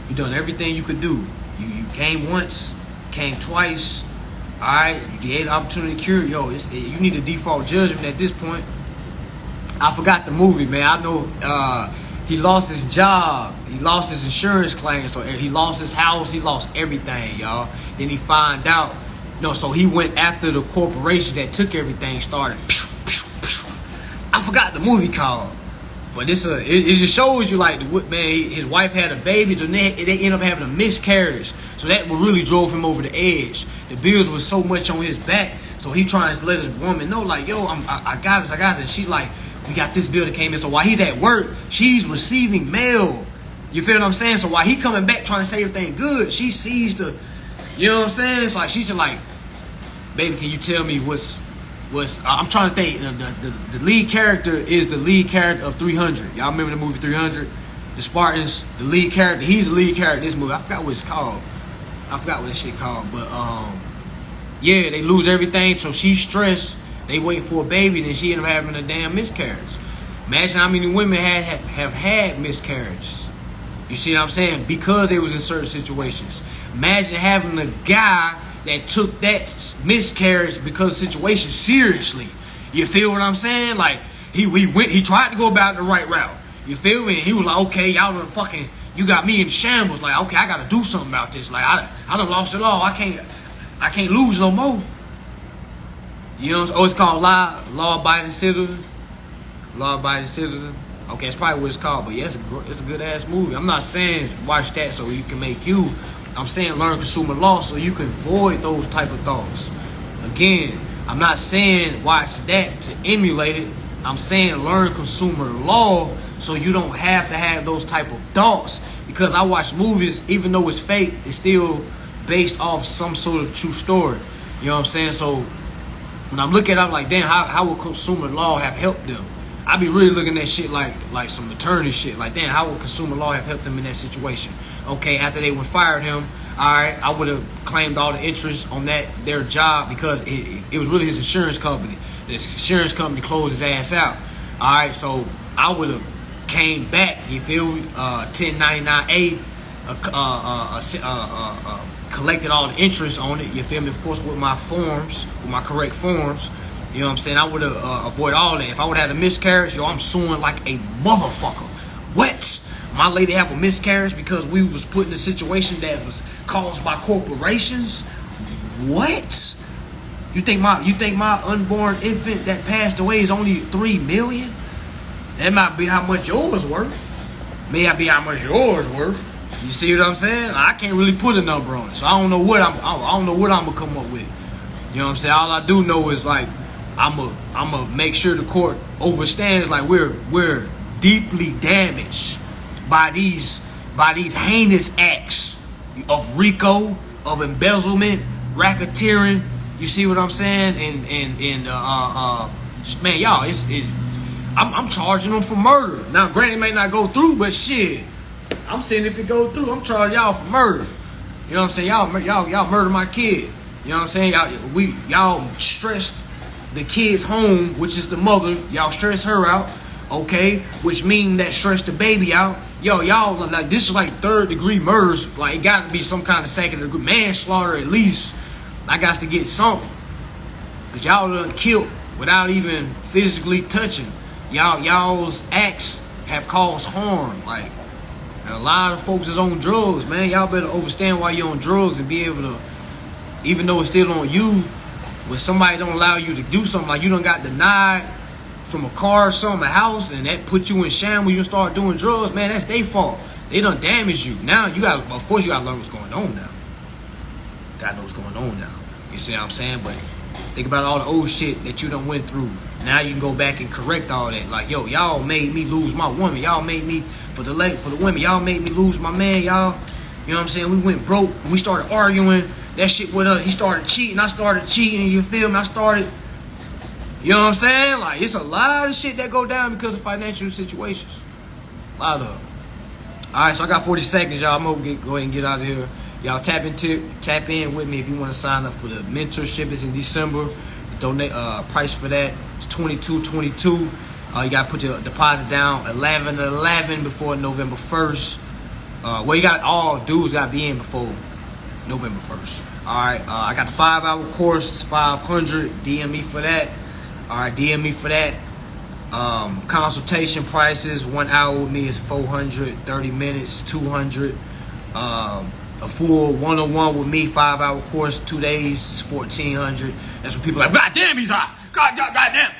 S1: You done everything you could do. You came once, came twice. All right, you had the opportunity to cure. Yo, you need a default judgment at this point. I forgot the movie, man. I know he lost his job. He lost his insurance claim. So he lost his house. He lost everything, y'all. Then he find out. So he went after the corporation that took everything, started I forgot the movie called. But it just shows you like man, his wife had a baby, so they end up having a miscarriage. So that really drove him over the edge. The bills was so much on his back, so he trying to let his woman know like, yo, I got this. And she's like, we got this bill that came in. So while he's at work, she's receiving mail. You feel what I'm saying? So while he coming back trying to say everything good, she sees the, you know what I'm saying? It's like she's like, baby, can you tell me what's I'm trying to think. The lead character is the lead character of 300. Y'all remember the movie 300? The Spartans, the lead character. He's the lead character in this movie. I forgot what it's called. I forgot what this shit called. But yeah, they lose everything. So she's stressed. They wait for a baby, then she end up having a damn miscarriage. Imagine how many women have had miscarriages. You see what I'm saying? Because they was in certain situations. Imagine having a guy that took that miscarriage because of the situation seriously. You feel what I'm saying? Like he tried to go about the right route. You feel me? And he was like, okay, y'all done fucking, you got me in shambles. Like, okay, I gotta do something about this. Like I done lost it all. I can't lose no more. You know what I'm saying? Oh, it's called Law Abiding Citizen. Law Abiding Citizen. Okay, it's probably what it's called, but yeah, it's a good ass movie. I'm not saying watch that so you can make you. I'm saying learn consumer law so you can avoid those type of thoughts. Again, I'm not saying watch that to emulate it. I'm saying learn consumer law so you don't have to have those type of thoughts. Because I watch movies, even though it's fake, it's still based off some sort of true story. You know what I'm saying? So when I'm looking at it, I'm like, damn, how will consumer law have helped them? I be really looking at shit like some attorney shit. Like, damn, how would consumer law have helped them in that situation? Okay, after they fired him, all right, I would have claimed all the interest on their job because it was really his insurance company. The insurance company closed his ass out. All right, so I would have came back. You feel me? 1099A, collected all the interest on it. You feel me? Of course, with my forms, with my correct forms. You know what I'm saying? I would have avoided all that. If I would have had a miscarriage, yo, I'm suing like a motherfucker. What? My lady have a miscarriage because we was put in a situation that was caused by corporations? What? You think my unborn infant that passed away is only $3 million? That might be how much yours worth. May not be how much yours worth. You see what I'm saying? I can't really put a number on it, so I don't know what I'm gonna come up with. You know what I'm saying? All I do know is like I'm gonna make sure the court understands like we're deeply damaged by these heinous acts of RICO, of embezzlement, racketeering. You see what I'm saying? And man, y'all, I'm charging them for murder. Now, granted, it may not go through, but shit, I'm saying if it goes through, I'm charging y'all for murder. You know what I'm saying? Y'all murder my kid. You know what I'm saying? Y'all stressed the kid's home, which is the mother. Y'all stress her out, okay? Which mean that stress the baby out. Yo, y'all like this is like third-degree murders. Like it got to be some kind of second-degree manslaughter at least. I got to get something. Cause y'all done killed without even physically touching. Y'all's acts have caused harm. Like a lot of folks is on drugs, man. Y'all better understand why you're on drugs and be able to, even though it's still on you, when somebody don't allow you to do something, like you done got denied from a car or something, a house, and that put you in shambles, you start doing drugs, man, that's their fault. They done damaged you. Now of course you gotta learn what's going on now. Gotta know what's going on now. You see what I'm saying? But think about all the old shit that you done went through. Now you can go back and correct all that. Like, yo, y'all made me lose my woman. Y'all made me, for the women, y'all made me lose my man, y'all. You know what I'm saying? We went broke and we started arguing. That shit with us. He started cheating. I started cheating. You feel me? I started, you know what I'm saying? Like, it's a lot of shit that go down because of financial situations. A lot of them. All right, so I got 40 seconds, y'all. I'm going to go ahead and get out of here. Y'all tap in with me if you want to sign up for the mentorship. It's in December. The donate price for that is $22.22. You got to put your deposit down $11.11 before November 1st. Well, you got all dudes got to be in before November 1st. All right, I got the 5-hour course. It's $500. DM me for that. All right, DM me for that. Consultation prices: 1 hour with me is $400. 30 minutes, $200. A full one-on-one with me, 5-hour course, 2 days, is $1,400. That's what people are like. God damn, he's hot. God damn.